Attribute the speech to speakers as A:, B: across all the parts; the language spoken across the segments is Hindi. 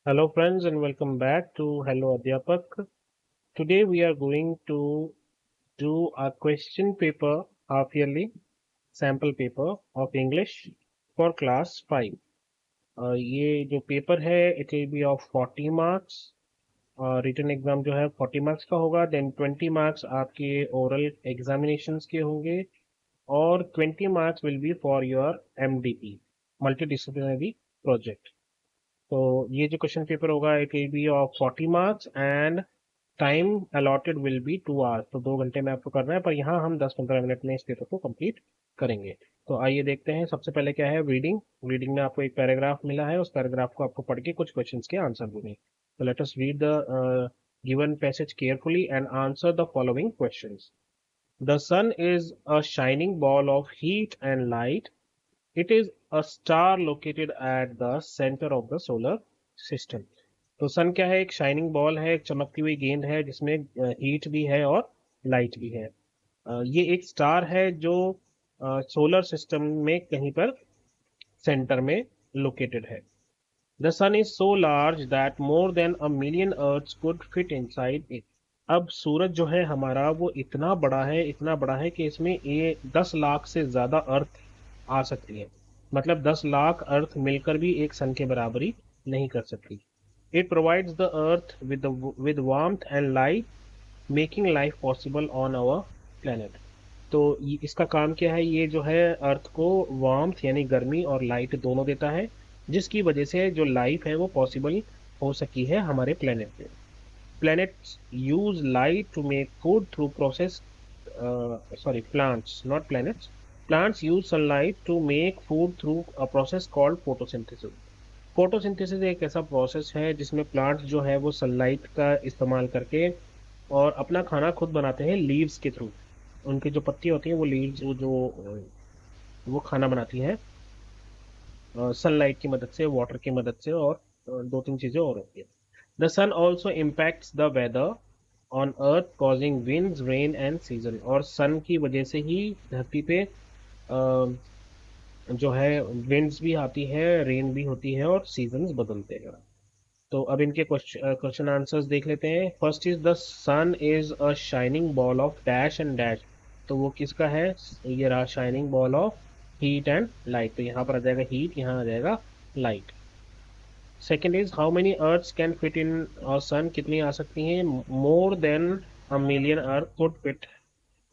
A: Hello friends and welcome back to Hello Adhyapak. Today we are going to do a question paper half yearly sample paper of English for class 5. ये जो पेपर है it will be of 40 marks. Written exam जो है 40 मार्क्स का होगा, देन 20 मार्क्स आपके ओरल एग्जामिनेशंस के होंगे और 20 marks will be for your MDP multi disciplinary project. तो ये जो क्वेश्चन पेपर होगा it will be of 40 marks and time allotted will be 2 hours. तो 2 घंटे में आपको करना है, पर यहाँ हम 10-15 मिनट में इस पेपर को कंप्लीट करेंगे। तो आइए देखते हैं। सबसे पहले क्या है, रीडिंग। रीडिंग में आपको एक पैराग्राफ मिला है, उस पैराग्राफ को आपको पढ़ के कुछ क्वेश्चंस के आंसर देने। तो let us read the given passage carefully and answer the following questions. The sun is a shining ball of heat and light. It is a star located at the center of the solar system. तो सन क्या है, एक शाइनिंग बॉल है, एक चमकती हुई गेंद है जिसमें हीट भी है और लाइट भी है। ये एक स्टार है जो सोलर सिस्टम में कहीं पर सेंटर में लोकेटेड है। The sun is so large that more than a million earths could fit inside it. अब सूरज जो है हमारा वो इतना बड़ा है, इतना बड़ा है कि इसमें ये 10 लाख से ज्यादा अर्थ आ सकती है। मतलब 10 लाख अर्थ मिलकर भी एक सन के बराबरी नहीं कर सकती। It provides the earth with warmth and light, making life possible on our planet. तो इसका काम क्या है, ये जो है अर्थ को वार्मथ यानी गर्मी और लाइट दोनों देता है, जिसकी वजह से जो लाइफ है वो पॉसिबल हो सकी है हमारे प्लेनेट पे। Planets use light to make food through plants, not planets. Plants use sunlight to make food through a process called photosynthesis. Photosynthesis एक ऐसा प्रोसेस है जिसमें प्लांट्स जो है वो सनलाइट का इस्तेमाल करके और अपना खाना खुद बनाते हैं लीव्स के थ्रू। उनकी जो पत्ती होती हैं वो लीव्स वो खाना बनाती हैं सनलाइट की मदद से, वाटर की मदद से, और दो तीन चीज़ें और होती हैं। The sun also impacts the weather on earth causing winds, rain and season. और सन की वजह से ही धरती पे जो है विंड्स भी आती है, रेन भी होती है और सीजन्स बदलते हैं। तो अब इनके क्वेश्चन आंसर्स देख लेते हैं। First is the sun is a shining ball of dash and dash. तो वो किसका है, ये रहा shining ball of heat and light. तो यहाँ पर आ जाएगा हीट, यहाँ आ जाएगा light. Second is how many earths can fit in our sun, कितनी आ सकती हैं, more than a million earth could fit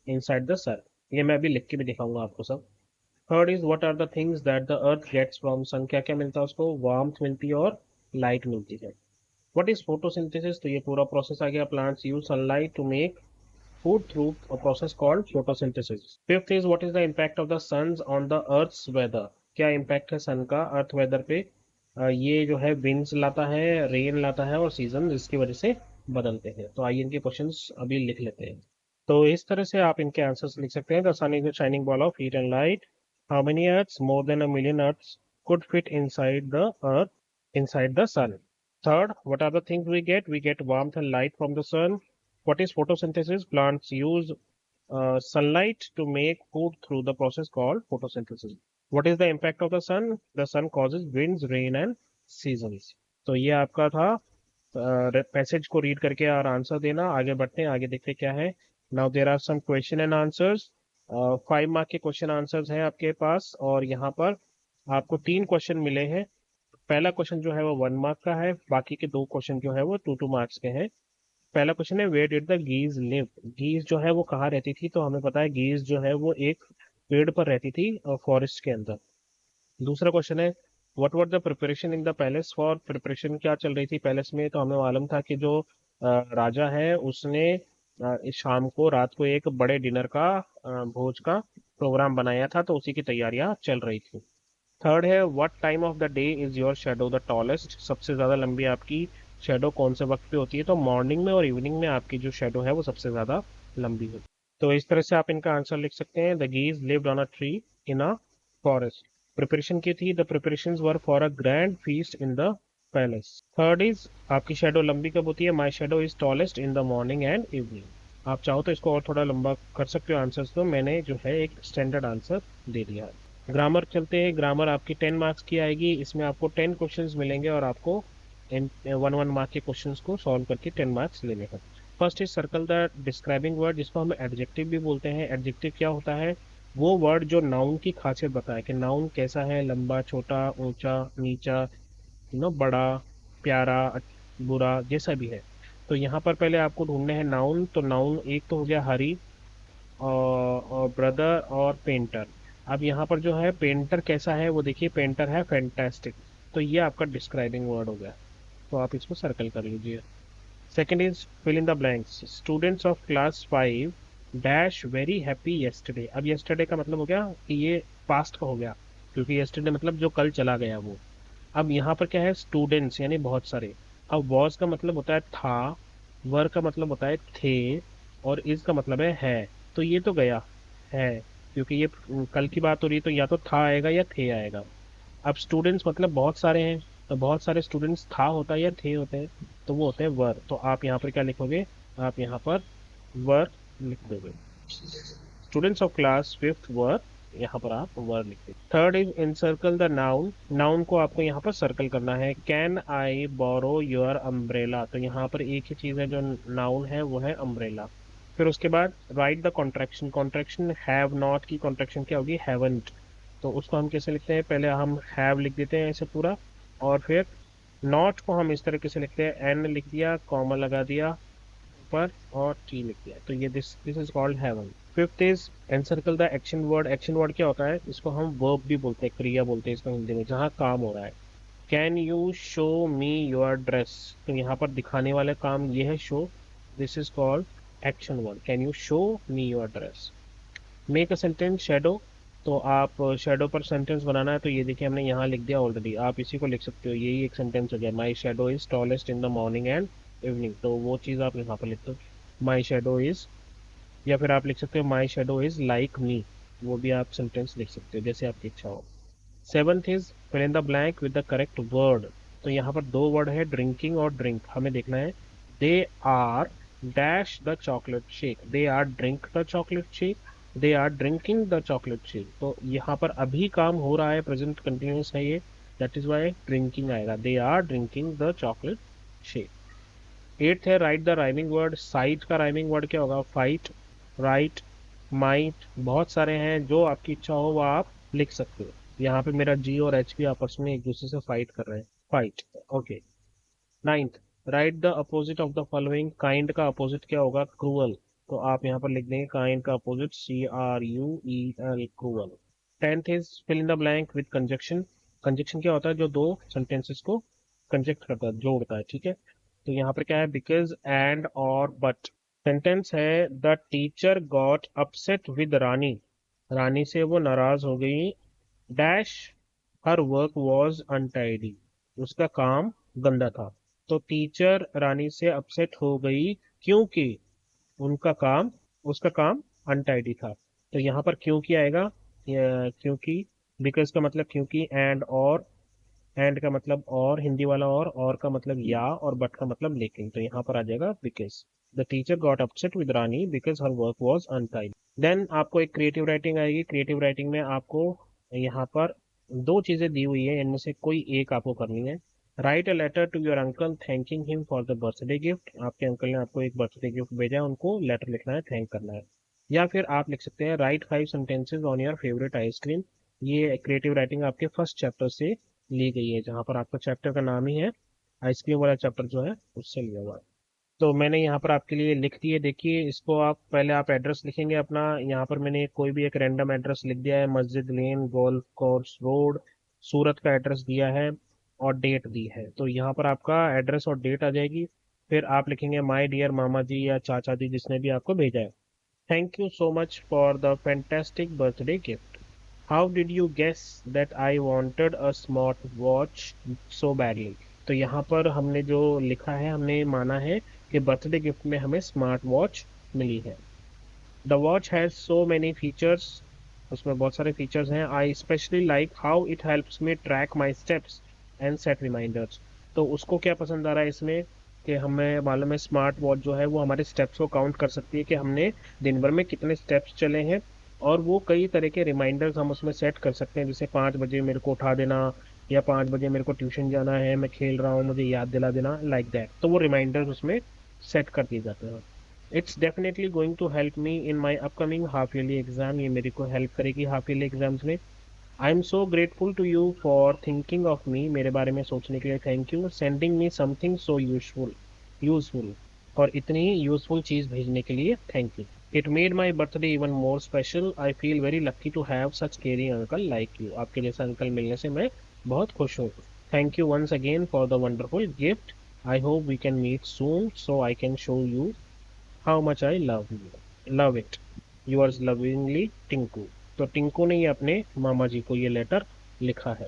A: inside the sun. ये मैं अभी लिख के भी दिखाऊंगा आपको सब। Third is what are the things that the earth gets from sun. क्या क्या मिलता है उसको, वार्मथ मिलती है और लाइट मिलती है। व्हाट इज फोटोसिंथेसिस, तो ये पूरा प्रोसेस आ गया। Plants use sunlight to make food through a process called photosynthesis. Fifth is what is the impact of the suns on the earth's weather. क्या impact है सन का अर्थ वेदर पे। ये जो है विंड्स लाता है, रेन लाता है और सीजन इसकी वजह से बदलते हैं। तो आइए इनके क्वेश्चंस अभी लिख लेते हैं। तो इस तरह से आप इनके आंसर्स लिख सकते हैं। The sun is a shining ball of heat and light. How many earths, more than a million earths could fit inside the earth, inside the sun. Third, what are the things we get? We get warmth and light from the sun. What is photosynthesis? Plants use sunlight to make food through the process called photosynthesis. What is the impact of the sun? The sun causes winds, rain, and seasons. तो ये आपका था पैसेज को रीड करके और आंसर देना। आगे बढ़ते हैं, आगे देखते क्या है। Now there are some question and answers. 5 mark के क्वेश्चन आंसर्स हैं आपके पास, और यहाँ पर आपको 3 क्वेश्चन मिले हैं। पहला क्वेश्चन जो है वो 1 मार्क का है, बाकी के 2 क्वेश्चन जो है वो 2-2 मार्क्स के हैं। पहला क्वेश्चन है वेयर डिड द गीज लिव। गीज जो है वो कहाँ रहती थी, तो हमें पता है गीज जो है वो एक पेड़ पर रहती थी फॉरेस्ट के अंदर। दूसरा क्वेश्चन है what were the preparation in the palace for. Preparation क्या चल रही थी पैलेस में, तो हमें मालूम था कि जो राजा है उसने इस शाम को, रात को एक बड़े डिनर का, भोज का प्रोग्राम बनाया था, तो उसी की तैयारियां चल रही थी। थर्ड है what time of the day is your shadow the tallest. सबसे ज्यादा लंबी आपकी शेडो कौन से वक्त पे होती है, तो मॉर्निंग में और इवनिंग में आपकी जो शेडो है वो सबसे ज्यादा लंबी होती है। तो इस तरह से आप इनका आंसर लिख सकते हैं। The geese lived on a tree in a forest. Preparation की थी, the preparations were for a grand feast in the palace. Third is आपकी शेडो लंबी कब होती है, my shadow is tallest in the morning and evening. आप चाहो तो इसको और थोड़ा लंबा कर सकते हो आंसर्स, तो मैंने जो है एक स्टैंडर्ड आंसर दे दिया है। ग्रामर चलते हैं। ग्रामर आपकी 10 मार्क्स की आएगी, इसमें आपको 10 क्वेश्चंस मिलेंगे और आपको इन 1 1 मार्क के क्वेश्चंस को सॉल्व करके 10 मार्क्स लेने हैं। First is circle the describing word, जिसको हम एडजेक्टिव भी बोलते हैं। एडजेक्टिव क्या होता है? वो वर्ड जो नाउन की खासियत बताए कि नाउन कैसा है, लंबा, छोटा, ऊंचा, नीचा, बड़ा, प्यारा, बुरा, जैसा भी है। तो यहाँ पर पहले आपको ढूंढने हैं नाउन। तो नाउन एक तो हो गया हरी और ब्रदर और पेंटर। अब यहाँ पर जो है पेंटर कैसा है वो देखिए, पेंटर है फैंटास्टिक। तो ये आपका डिस्क्राइबिंग वर्ड हो गया, तो आप इसको सर्कल कर लीजिए। Second is fill in the blanks. Students of class 5 dash very happy yesterday. अब येस्टरडे का मतलब हो गया कि ये पास्ट का हो गया, क्योंकि येस्टरडे मतलब जो कल चला गया वो। अब यहाँ पर क्या है? स्टूडेंट्स यानी बहुत सारे। अब वॉज का मतलब होता है था, वर का मतलब होता है थे, और इज का मतलब है। तो ये तो गया है, क्योंकि ये कल की बात हो रही है, तो या तो था आएगा या थे आएगा। अब स्टूडेंट्स मतलब बहुत सारे हैं, तो बहुत सारे स्टूडेंट्स था होता है या थे होते हैं, तो वो होते हैं वर। तो आप यहाँ पर क्या लिखोगे? आप यहाँ पर वर लिख दोगे। स्टूडेंट्स ऑफ क्लास 5th वर, यहाँ पर आप वर लिखते। Third is encircle the noun. Noun को आपको यहाँ पर सर्कल करना है। Can I borrow your umbrella. तो यहाँ पर एक ही चीज है जो नाउन है, वो है अम्ब्रेला। फिर उसके बाद right the contraction. Contraction have not की कॉन्ट्रैक्शन क्या होगी? हैवंट। तो उसको हम कैसे लिखते हैं? पहले हम हैव लिख देते हैं ऐसे पूरा, और फिर नॉट को हम इस तरीके से लिखते हैं, एन लिख दिया, कॉमा लगा दिया ऊपर, और टी लिख दिया। तो ये this is called heaven. Fifth is encircle the action word. Action word क्या होता है? इसको हम वर्ब भी बोलते हैं, क्रिया बोलते हैं इसको हिंदी में, जहाँ काम हो रहा है। Can you show me your dress. तो यहाँ पर दिखाने वाला काम ये है show, this is called action word. Can you show me your dress. Make a sentence shadow. तो आप शैडो पर सेंटेंस बनाना है, तो ये देखिए हमने यहाँ लिख दिया ऑलरेडी, आप इसी को लिख सकते हो, यही एक सेंटेंस हो गया। माई shadow is tallest in the morning and evening. तो वो चीज़ आप यहाँ पर लिख दो, माई शेडो इज। या फिर आप लिख सकते हो माई शेडो इज लाइक मी, वो भी आप सेंटेंस लिख सकते हो जैसे आपकी इच्छा हो। Seventh is fill in the blank with the correct word. तो यहाँ पर दो वर्ड है, ड्रिंकिंग और ड्रिंक। हमें देखना है they are dash the chocolate shake. They are drink the chocolate shake, they are drinking the chocolate shake. तो यहाँ पर अभी काम हो रहा है, प्रेजेंट कंटिन्यूस है ये, दैट इज वाई ड्रिंकिंग आएगा। They are drinking the chocolate shake. Eighth है write the rhyming word. Sight का राइमिंग वर्ड क्या होगा? Fight, right, might. बहुत सारे हैं, जो आपकी इच्छा हो वो आप लिख सकते हो। यहाँ पे मेरा जी और एच भी आपस में एक दूसरे से फाइट कर रहे हैं, fight. Okay. Ninth, right the opposite of the following. Kind का अपोजिट क्या होगा? क्रूअल। तो आप यहाँ पर लिख देंगे काइंड का opposite CRUEL, cruel. Tenth is fill in the blank with conjunction. Conjunction क्या होता है? जो दो सेंटेंसेस को कंजक्ट करता है, जोड़ता है, ठीक है। तो यहाँ पर क्या है? Because, and, or, but. Sentence है the teacher got upset with Rani. Rani से वो नाराज हो गई, dash her work was untidy. उसका काम गंदा था। तो टीचर रानी से अपसेट हो गई क्योंकि उनका काम उसका काम अनटाइडी था। तो यहाँ पर क्योंकि आएगा, क्योंकि। बिकॉज का मतलब क्योंकि, एंड, और। एंड का मतलब और, हिंदी वाला और का मतलब या, और बट का मतलब लेकिन। तो यहाँ पर आ जाएगा because the teacher got upset with Rani because her work was untidy. Then आपको एक क्रिएटिव राइटिंग आएगी। क्रिएटिव राइटिंग में आपको यहाँ पर दो चीजें दी हुई है, इनमें से कोई एक आपको करनी है। Write a letter to your uncle thanking him for the birthday gift. आपके अंकल ने आपको एक बर्थडे गिफ्ट भेजा है, उनको लेटर लिखना है, थैंक करना है। या फिर आप लिख सकते हैं right 5 sentences on your favourite ice cream. ये क्रिएटिव राइटिंग आपके फर्स्ट चैप्टर से ली गई है, जहाँ पर आपका चैप्टर का नाम ही है आइसक्रीम वाला चैप्टर जो है उससे लिया हुआ है। तो मैंने यहाँ पर आपके लिए लिख दिए, देखिए इसको। आप पहले आप एड्रेस लिखेंगे अपना। यहाँ पर मैंने कोई भी एक रैंडम एड्रेस लिख दिया है, मस्जिद लेन, गोल्फ कोर्स रोड, सूरत का एड्रेस दिया है, और डेट दी है। तो यहाँ पर आपका एड्रेस और डेट आ जाएगी। फिर आप लिखेंगे माय डियर मामा जी या चाचा जी, जिसने भी आपको भेजा है। Thank you so much for the fantastic birthday gift. How did you guess that I wanted a smart watch so badly. तो यहाँ पर हमने जो लिखा है, हमने माना है कि बर्थडे गिफ्ट में हमें स्मार्ट वॉच मिली है। The watch has so many features. उसमें बहुत सारे फीचर्स हैं। I specially like how it helps me track my steps and set reminders. तो उसको क्या पसंद आ रहा है इसमें, कि हमें मालूम है स्मार्ट वॉच जो है वो हमारे स्टेप्स को काउंट कर सकती है कि हमने दिन भर में कितने स्टेप्स चले हैं। और वो कई तरह के रिमाइंडर्स हम उसमें सेट कर सकते हैं, जैसे 5 बजे मेरे को उठा देना, या 5 बजे मेरे को ट्यूशन जाना है, मैं खेल रहा हूँ, मुझे याद दिला देना, लाइक दैट। तो वो रिमाइंडर्स उसमें सेट कर दिए जाते हैं। It's definitely going to help me in my upcoming half yearly exam, ये मेरे को हेल्प करेगी हाफ ईयरली एग्जाम्स में। I am so grateful to you for thinking of me, मेरे बारे में सोचने के लिए thank you. Sending me something so useful, और इतनी ही यूजफुल चीज़ भेजने के लिए thank you. It made my birthday even more special, I feel very lucky to have such caring uncle like you, आपके जैसा अंकल मिलने से मैं बहुत खुश हूँ। Thank you once again for the wonderful gift, I hope we can meet soon so I can show you how much I love it, yours lovingly Tinku. तो टिंकू ने ये अपने मामा जी को ये लेटर लिखा है।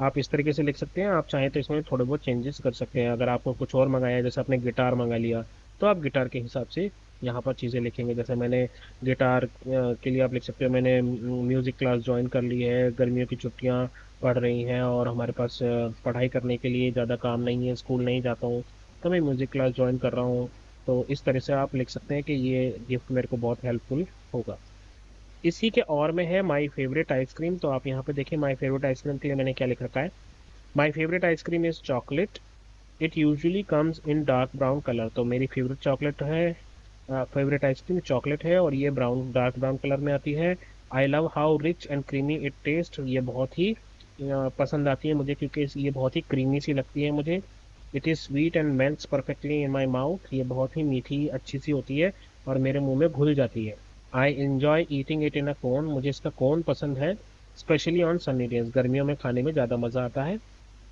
A: आप इस तरीके से लिख सकते हैं, आप चाहें तो इसमें थोड़े बहुत चेंजेस कर सकते हैं। अगर आपको कुछ और मंगाया है, जैसे आपने गिटार मंगा लिया, तो आप गिटार के हिसाब से यहाँ पर चीज़ें लिखेंगे। जैसे मैंने गिटार के लिए आप लिख सकते हो, मैंने म्यूज़िक क्लास ज्वाइन कर ली है, गर्मियों की छुट्टियाँ पड़ रही हैं और हमारे पास पढ़ाई करने के लिए ज़्यादा काम नहीं है, स्कूल नहीं जाता हूँ, तो मैं म्यूज़िक क्लास ज्वाइन कर रहा हूँ। तो इस तरह से आप लिख सकते हैं कि ये गिफ्ट मेरे को बहुत हेल्पफुल होगा। इसी के और में है माय फेवरेट आइसक्रीम, तो आप यहाँ पे देखिए माय फेवरेट आइसक्रीम के लिए मैंने क्या लिख रखा है। My favourite ice cream is chocolate, it usually comes in dark brown colour. तो मेरी फेवरेट चॉकलेट है, फेवरेट आइसक्रीम चॉकलेट है और ये डार्क ब्राउन कलर में आती है। I love how rich and creamy it taste, ये बहुत ही पसंद आती है मुझे क्योंकि ये बहुत ही क्रीमी सी लगती है मुझे। It is sweet and melts perfectly in my mouth, ये बहुत ही मीठी अच्छी सी होती है और मेरे मुंह में घुल जाती है। I enjoy eating it in a cone, मुझे इसका कोन पसंद है, स्पेशली ऑन सनी डेज, गर्मियों में खाने में ज़्यादा मज़ा आता है।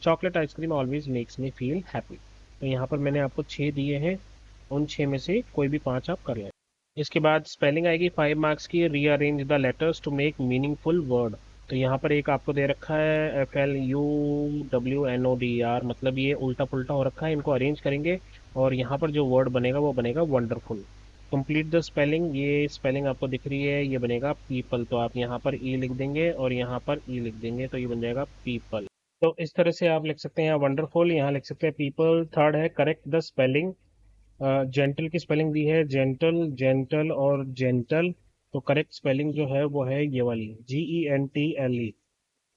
A: Chocolate ice cream always makes me feel happy. तो यहाँ पर मैंने आपको 6 दिए हैं, उन 6 में से कोई भी 5 आप कर लें। इसके बाद स्पेलिंग आएगी 5 मार्क्स की, rearrange the letters to make meaningful word. तो यहाँ पर एक आपको दे रखा है FLUWNODER, मतलब ये उल्टा पुल्टा हो रखा है, इनको अरेंज करेंगे और यहाँ पर जो वर्ड बनेगा वो बनेगा वंडरफुल। कंप्लीट द स्पेलिंग, ये स्पेलिंग आपको दिख रही है, ये बनेगा पीपल, तो आप यहाँ पर ई लिख देंगे और यहाँ पर ई लिख देंगे, तो ये बन जाएगा पीपल। तो इस तरह से आप लिख सकते हैं, यहाँ वंडरफुल, यहाँ लिख सकते हैं पीपल। थर्ड है करेक्ट द स्पेलिंग, जेंटल की स्पेलिंग दी है जेंटल, जेंटल और जेंटल, तो करेक्ट स्पेलिंग जो है वो है ये वाली GENTLE।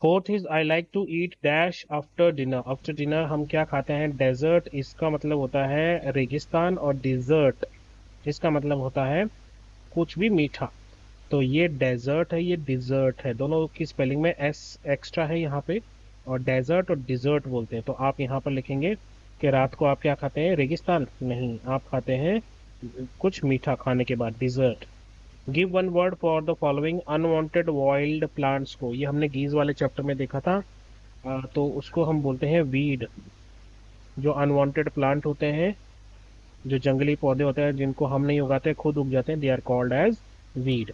A: Fourth is I like to eat dash after dinner, after dinner हम क्या खाते हैं, डेजर्ट, इसका मतलब होता है रेगिस्तान, और डिजर्ट इसका मतलब होता है कुछ भी मीठा। तो ये डेजर्ट है, ये डिजर्ट है, दोनों की स्पेलिंग में एस एक्स्ट्रा है यहाँ पे, और डेजर्ट और डिजर्ट बोलते हैं। तो आप यहाँ पर लिखेंगे कि रात को आप क्या खाते हैं, रेगिस्तान नहीं, आप खाते हैं कुछ मीठा खाने के बाद, dessert. Give one word for the following unwanted wild plants को, ये हमने गीज वाले चैप्टर में देखा था। तो उसको हम बोलते हैं वीड, जो अनवांटेड प्लांट होते हैं, जो जंगली पौधे होते हैं जिनको हम नहीं उगाते, खुद उग जाते हैं, they are called as weed.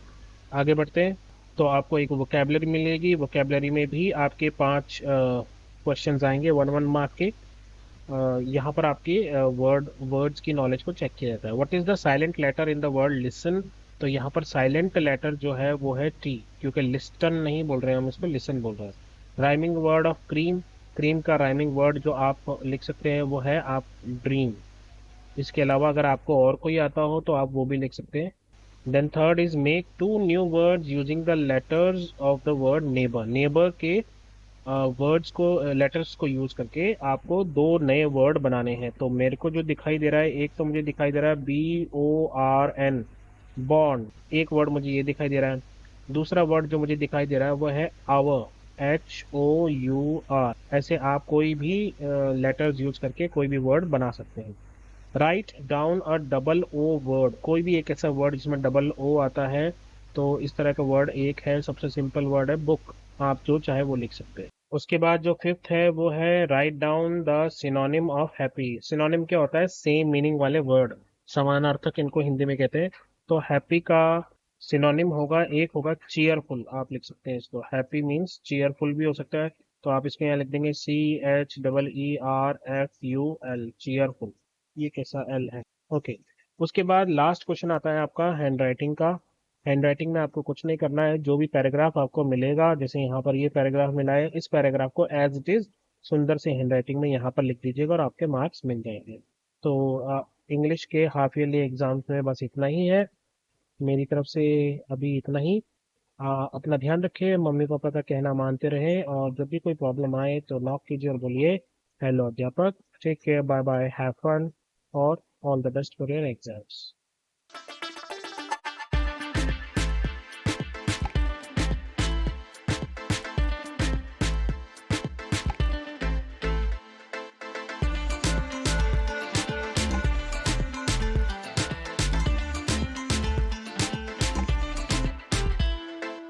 A: आगे बढ़ते हैं, तो आपको एक वोकेबलरी मिलेगी, वोकेबलरी में भी आपके 5 क्वेश्चंस आएंगे 1 1 मार्क के। यहाँ पर आपकी वर्ड्स की नॉलेज को चेक किया जाता है। What is the silent letter in the word listen, तो यहाँ पर साइलेंट लेटर जो है वो है टी, क्योंकि लिस्टन नहीं बोल रहे हैं हम, इसको लिसन बोल रहे हैं। Rhyming word of cream, cream का राइमिंग वर्ड जो आप लिख सकते हैं वो है आप ड्रीम। इसके अलावा अगर आपको और कोई आता हो तो आप वो भी लिख सकते हैं। Then third is make 2 new words using the letters of the word neighbour, neighbour के वर्ड्स को, लेटर्स को यूज करके आपको 2 नए वर्ड बनाने हैं। तो मेरे को जो दिखाई दे रहा है, एक तो मुझे दिखाई दे रहा है BORN, बॉन्ड, एक वर्ड मुझे ये दिखाई दे रहा है। दूसरा वर्ड जो मुझे दिखाई दे रहा है वो है आवर, HOUR। ऐसे आप कोई भी लेटर्स यूज करके कोई भी वर्ड बना सकते हैं। Write down a double O word, कोई भी एक ऐसा वर्ड जिसमें डबल ओ आता है, तो इस तरह का वर्ड एक है, सबसे सिंपल वर्ड है बुक, आप जो चाहे वो लिख सकते हैं। उसके बाद जो फिफ्थ है वो है write down the synonym of happy. Synonym क्या होता है, सेम मीनिंग वाले वर्ड, समानार्थक इनको हिंदी में कहते हैं। तो हैप्पी का सिनोनिम होगा, एक होगा चीयरफुल, आप लिख सकते हैं इसको, हैप्पी मीन्स चीयरफुल भी हो सकता है, तो आप इसके यहाँ लिख देंगे CHEERFUL, चीयरफुल, ये कैसा एल है, ओके। उसके बाद लास्ट क्वेश्चन आता है आपका हैंड राइटिंग का। हैंड राइटिंग में आपको कुछ नहीं करना है, जो भी पैराग्राफ आपको मिलेगा, जैसे यहाँ पर ये पैराग्राफ मिला है, इस पैराग्राफ को एज इट इज सुंदर से हैंड राइटिंग में यहाँ पर लिख दीजिएगा और आपके मार्क्स मिल जाएंगे। तो इंग्लिश के हाफ ईयरली एग्जाम्स में बस इतना ही है मेरी तरफ से, अभी इतना ही। अपना ध्यान रखिए, मम्मी पापा का कहना मानते रहें, और जब भी कोई प्रॉब्लम आए तो नॉक कीजिए और बोलिए हेलो अध्यापक, take care, bye bye, have fun, और all the best for your exams.